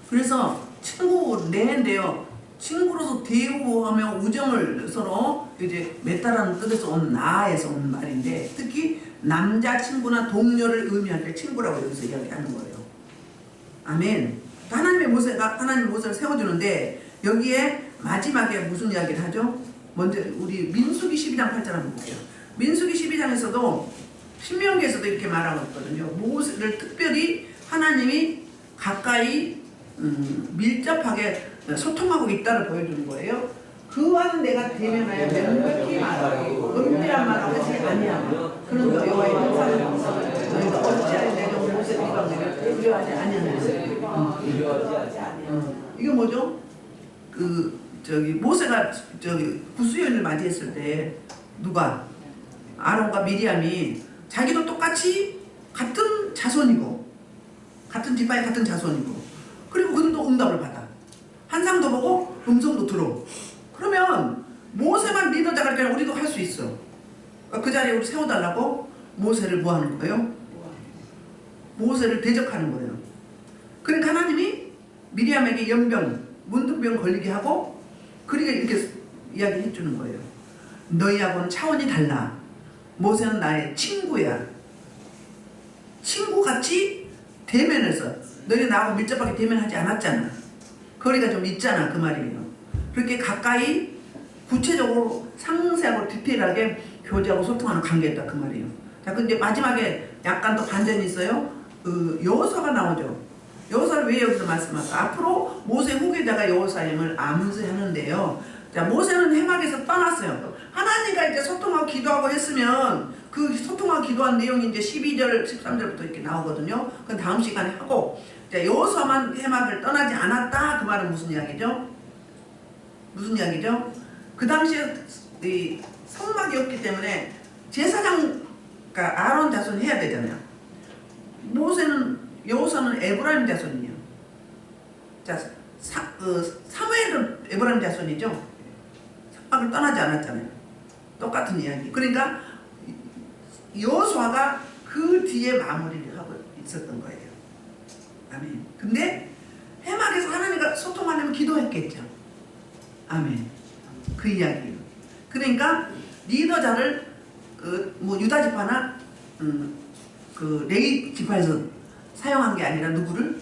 그래서 친구인데요. 친구로서 대우하며 우정을 서로 이제 맺다라는 뜻에서 온 나에서 온 말인데 특히 남자친구나 동료를 의미할 때 친구라고 여기서 이야기하는 거예요. 아멘. 하나님 모세를 세워주는데 여기에 마지막에 무슨 이야기를 하죠? 먼저 우리 민수기 12장 8절 한번 볼게요. 민수기 12장에서도 신명기에서도 이렇게 말하고 있거든요. 모세를 특별히 하나님이 가까이 밀접하게 소통하고 있다를 보여주는 거예요. 그와는 내가 대면하여 명백히 말하고 은밀한 말을 하지 아니하며 그는 여호와의 형상을 너희가 어찌하여 내가 모세 네가 내가 두려워하지 아니하느냐. 이게 뭐죠? 모세가 구수연을 맞이했을 때 누가 아론과 미리암이 자기도 똑같이 같은 자손이고 같은 집안의 같은 자손이고 그리고 그들도 응답을 받아 환상도 보고 음성도 들어. 그러면 모세만 리더자가 되면 우리도 할 수 있어. 그러니까 그 자리에 우리 세워달라고 모세를 뭐 하는 거예요? 모세를 대적하는 거예요. 그러니까 하나님이 미리암에게 연병, 문둥병 걸리게 하고 그러니까 이렇게 이야기해 주는 거예요. 너희하고는 차원이 달라. 모세는 나의 친구야. 친구같이 대면해서 너희 나하고 밀접하게 대면하지 않았잖아. 거리가 좀 있잖아 그 말이에요. 그렇게 가까이 구체적으로 상세하고 디테일하게 교제하고 소통하는 관계였다 그 말이에요. 자, 근데 마지막에 약간 또 반전이 있어요. 여호수아가 나오죠. 여호수아를 왜 여기서 말씀할까? 앞으로 모세 후계자가 여호수아임을 암시하는데요. 자, 모세는 해막에서 떠났어요. 하나님과 이제 소통하고 기도하고 했으면 그 소통하고 기도한 내용이 이제 12절, 13절부터 이렇게 나오거든요. 그건 다음 시간에 하고, 자, 여호수아만 해막을 떠나지 않았다. 그 말은 무슨 이야기죠? 무슨 이야기죠? 그 당시에 이 성막이 없기 때문에 제사장, 그러니까 아론 자손이 해야 되잖아요. 여호수아는 에브라임 자손이에요. 자, 사무엘은 에브라임 자손이죠. 성막을 떠나지 않았잖아요. 똑같은 이야기. 그러니까 여호수아가 그 뒤에 마무리를 하고 있었던 거예요. 아멘. 근데 해막에서 하나님과 소통하려면 기도했겠죠. 아멘. 그 이야기예요. 그러니까 리더자를 유다 지파나 레위 지파에서 사용한 게 아니라 누구를?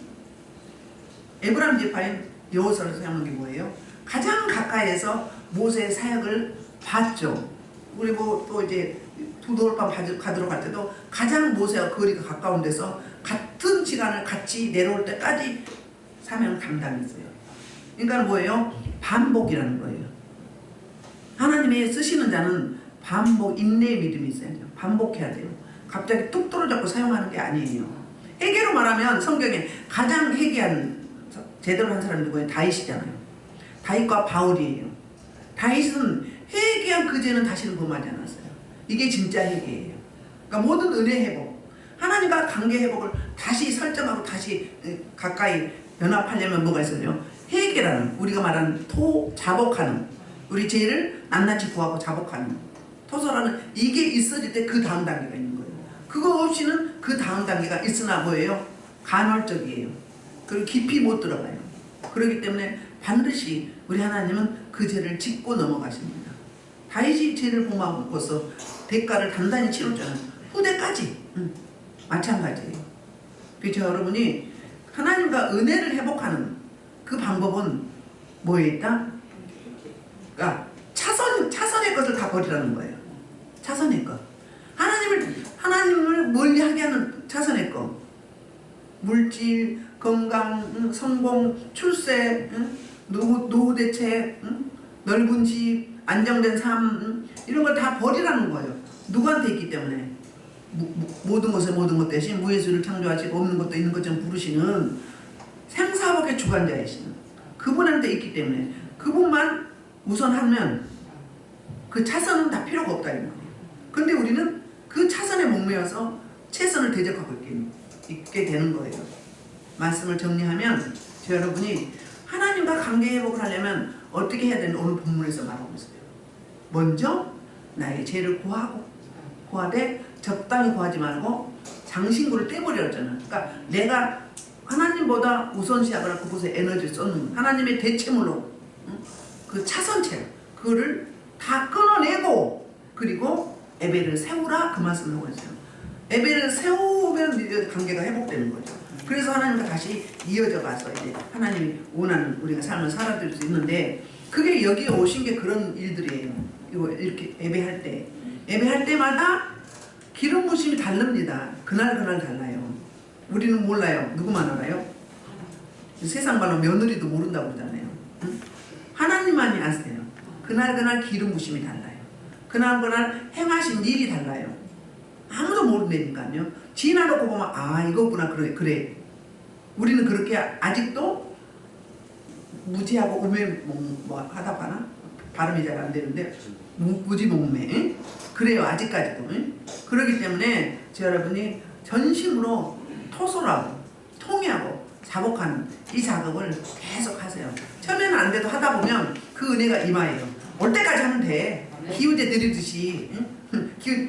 에브라임 지파인 여호수아를 사용한 게 뭐예요? 가장 가까이에서 모세의 사역을 봤죠. 그리고 또 이제 두돌밤 가도록 할 때도 가장 모세와 거리가 가까운 데서 같은 시간을 같이 내려올 때까지 사명을 감당했어요. 그러니까 뭐예요? 반복이라는 거예요. 하나님의 쓰시는 자는 반복, 인내의 믿음이 있어야 돼요. 반복해야 돼요. 갑자기 뚝 떨어졌고 사용하는 게 아니에요. 회개로 말하면 성경에 가장 회개한 제대로 한 사람이 누구예요? 다윗이잖아요. 다윗과 바울이에요. 다윗은 회개한 그 죄는 다시는 범하지 않았어요. 이게 진짜 회개예요. 그러니까 모든 은혜 회복, 하나님과 관계 회복을 다시 설정하고 다시 가까이 연합하려면 뭐가 있어요? 회개라는, 우리가 말하는 자복하는, 우리 죄를 낱낱이 구하고 자복하는, 토설하는, 이게 있어질 때 그 다음 단계가 있는 거예요. 그거 없이는 그 다음 단계가 있으나 뭐예요? 간헐적이에요. 그리고 깊이 못 들어가요. 그렇기 때문에 반드시 우리 하나님은 그 죄를 짚고 넘어가십니다. 다윗이 죄를 범함으로써 대가를 단단히 치렀잖아요. 후대까지 마찬가지예요. 그래서 여러분이 하나님과 은혜를 회복하는 그 방법은 뭐에 있다? 그러니까 차선의 것을 다 버리라는 거예요. 차선의 것. 하나님을 멀리하게 하는 차선의 것. 물질, 건강, 성공, 출세, 노후 대책, 넓은 집, 안정된 삶, 이런 걸 다 버리라는 거예요. 누구한테 있기 때문에? 모든 것에 모든 것 대신 무예수를 창조하시고 없는 것도 있는 것처럼 부르시는 생사복의 주관자이시는 그분한테 있기 때문에 그분만 우선하면 그 차선은 다 필요가 없다 이 말이에요. 근데 우리는 그 차선에 목매어서 최선을 대적하고 있게 되는 거예요. 말씀을 정리하면 여러분이 하나님과 관계 회복을 하려면 어떻게 해야 되는 오늘 본문에서 말하고 있어요. 먼저 나의 죄를 구하되 적당히 구하지 말고 장신구를 떼버리었잖아요. 그러니까 내가 하나님보다 우선시하거나 그곳에 에너지를 쏟는 하나님의 대체물로 그 차선체 그거를 다 끊어내고 그리고 에베를 세우라 그 말씀을 하고 있어요. 에베를 세우면 관계가 회복되는 거죠. 그래서 하나님과 다시 이어져 가서 이제 하나님이 원하는 우리가 삶을 살아들 수 있는데 그게 여기에 오신 게 그런 일들이에요. 이거 이렇게 예배할 때마다 기름 부심이 다릅니다. 그날 달라요. 우리는 몰라요. 누구만 알아요? 세상 말로 며느리도 모른다고 그러잖아요. 응? 하나님만이 아세요. 그날 기름 부심이 달라요. 그날 행하신 일이 달라요. 아무도 모른다니까요. 지나놓고 보면 아 이거구나 그래. 우리는 그렇게 아직도 무지하고 우매 뭐 하다고 하나? 발음이 잘 안 되는데 무지몽매 그래요 아직까지도. 그렇기 때문에 여러분이 전심으로 토설하고 통회하고 자복하는 이 작업을 계속 하세요. 처음에는 안 돼도 하다 보면 그 은혜가 임하예요. 올 때까지 하면 돼. 기우제 드리듯이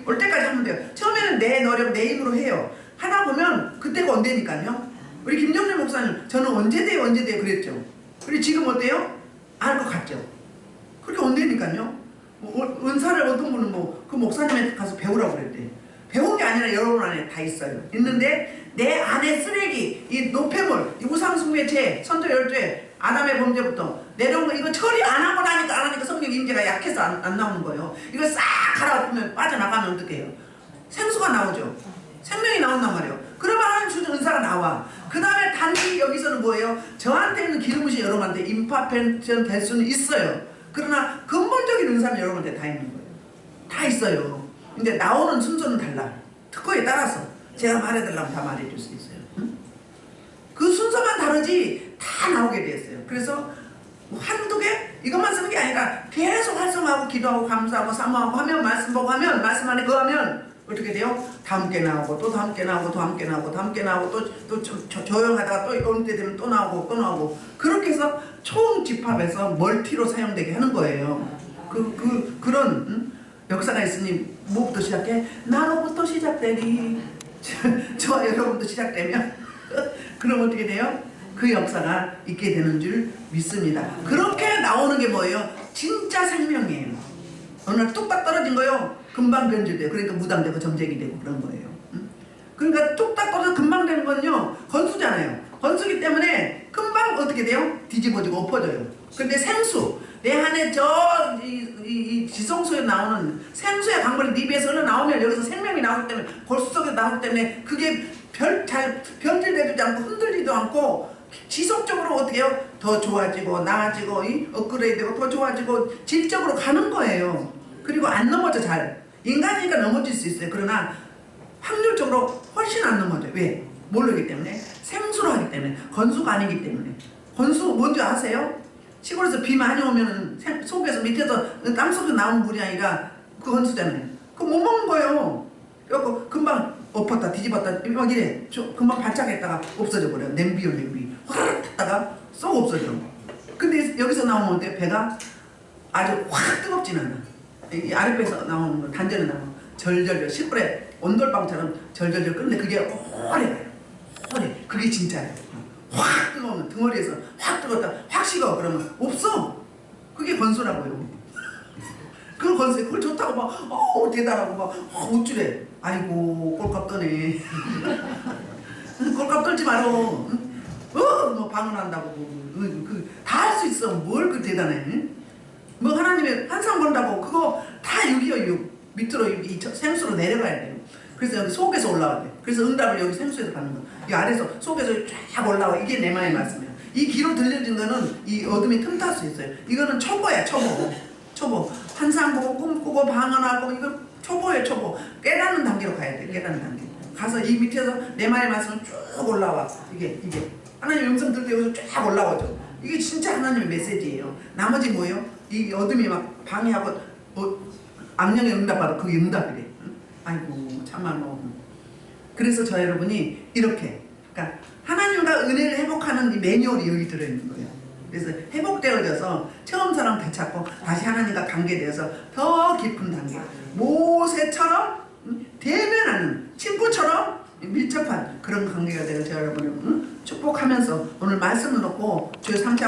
올 때까지 하면 돼요. 처음에는 내 노력 내 힘으로 해요. 하다 보면 그때가 언제니까요. 우리 김정래 목사님 저는 언제 돼요 그랬죠. 그리고 지금 어때요? 알 것 같죠. 그렇게 언제니까요. 은사를 얻은 분은 그 목사님한테 가서 배우라고 그랬대. 배운 게 아니라 여러분 안에 다 있어요. 있는데 내 안에 쓰레기, 이 노폐물, 이 우상숭배 죄, 선조 열죄, 아담의 범죄부터 내려온 거 이거 처리 안 하고 나니까 성령 임재가 약해서 안 나오는 거예요. 이거 싹 갈아엎으면 빠져나가면 어떻게 해요? 생수가 나오죠. 생명이 나온단 말이에요. 그러면 하나님 주신 은사가 나와. 그 다음에 단지 여기서는 뭐예요? 저한테 있는 기름부심 여러분한테 임파펜션 될 수는 있어요. 그러나 근본적인 은사는 여러분한테 다 있는 거예요. 다 있어요. 근데 나오는 순서는 달라. 특허에 따라서 제가 말해달라면 다 말해줄 수 있어요. 응? 그 순서만 다르지 다 나오게 됐어요. 그래서 한두 개 이것만 쓰는 게 아니라 계속 활성하고 기도하고 감사하고 사모하고 하면 말씀 보고 하면 말씀 안에 거하면 어떻게 돼요? 다음 게 나오고 또 다음 게 나오고 다음 게 나오고 다음 게 나오고 또 조용하다가 또 어느 때 되면 또 나오고 그렇게 해서 총 집합해서 멀티로 사용되게 하는 거예요. 그런 역사가 있으니 뭐부터 시작해? 나로부터 시작되니 저와 여러분도 시작되면 그럼 어떻게 돼요? 그 역사가 있게 되는 줄 믿습니다. 그렇게 나오는 게 뭐예요? 진짜 생명이에요. 어느 날 뚝딱 떨어진 거요. 금방 변질돼요. 그러니까 무당되고 점쟁이 되고 그런 거예요. 그러니까 뚝딱 떨어져 금방 되는 건요. 건수잖아요. 건수기 때문에 금방 어떻게 돼요? 뒤집어지고 엎어져요. 근데 생수 내 안에 이 지성소에 나오는 생수의 강물이 네 배에서 흘러나오면 여기서 생명이 나오기 때문에 골수 속에 나오기 때문에 그게 잘 변질되지 않고 흔들리지도 않고 지속적으로 어떻게 해요? 더 좋아지고 나아지고 업그레이드되고 더 좋아지고 질적으로 가는 거예요. 그리고 안 넘어져 잘. 인간이니까 넘어질 수 있어요. 그러나 확률적으로 훨씬 안 넘어져요. 왜? 모르기 때문에. 생수로 하기 때문에. 건수가 아니기 때문에. 건수 뭔지 아세요? 시골에서 비 많이 오면은 속에서 밑에서 땅속에서 나온 물이 아니라 그 건수잖아요. 그거 못 먹는 거예요. 그래갖고 금방 엎었다 뒤집었다 막 이래. 금방 발작했다가 없어져 버려요. 냄비요 냄비. 확 탔다가 쏙 없어져. 근데 여기서 나오면 어때요? 배가 아주 확 뜨겁진 않아. 이 아랫배에서 나오는 거 단전에 나오면 절절절 시골에 온돌방처럼 절절절 끓는데 그게 오래 그게 진짜예요. 확 뜨거우면 덩어리에서 확 뜨겁다 확 식어 그러면 없어. 그게 건수라고요. 그 건수 그걸 좋다고 막 대단하고 막 우쭐해. 아이고 꼴값 떠네. 꼴값 떨지 말어. 뭐 방언한다고 다 할 수 있어. 뭘 그 대단해. 뭐 하나님의 한상 본다고 그거 다 6이요 6. 밑으로 이 생수로 내려가야 돼요. 그래서 여기 속에서 올라와야 돼. 그래서 응답을 여기 생수에서 받는 거. 이 아래에서 속에서 쫙 올라와. 이게 내 마음의 말씀이에요. 이 귀로 들려진 거는 이 어둠이 틈탈 수 있어요. 이거는 초보야 초보. 환상 보고 꿈꾸고 방언하고 이거 초보예요 초보. 깨닫는 단계로 가야 돼. 깨닫는 단계. 가서 이 밑에서 내 마음의 말씀은 쭉 올라와. 이게 하나님 음성 들을 때 여기서 쫙 올라와죠. 이게 진짜 하나님의 메시지예요. 나머지 뭐예요? 이 어둠이 막 방해하고 악령의 응답받아. 그게 응답이래. 아이고 참말로. 그래서 저 여러분이 이렇게 그러니까 하나님과 은혜를 회복하는 이 매뉴얼이 여기 들어있는 거예요. 그래서 회복되어져서 처음처럼 되찾고 다시 하나님과 관계되어서 더 깊은 단계 모세처럼 대면하는 친구처럼 밀접한 그런 관계가 되어 저 여러분을 축복하면서 오늘 말씀을 놓고 주의 3차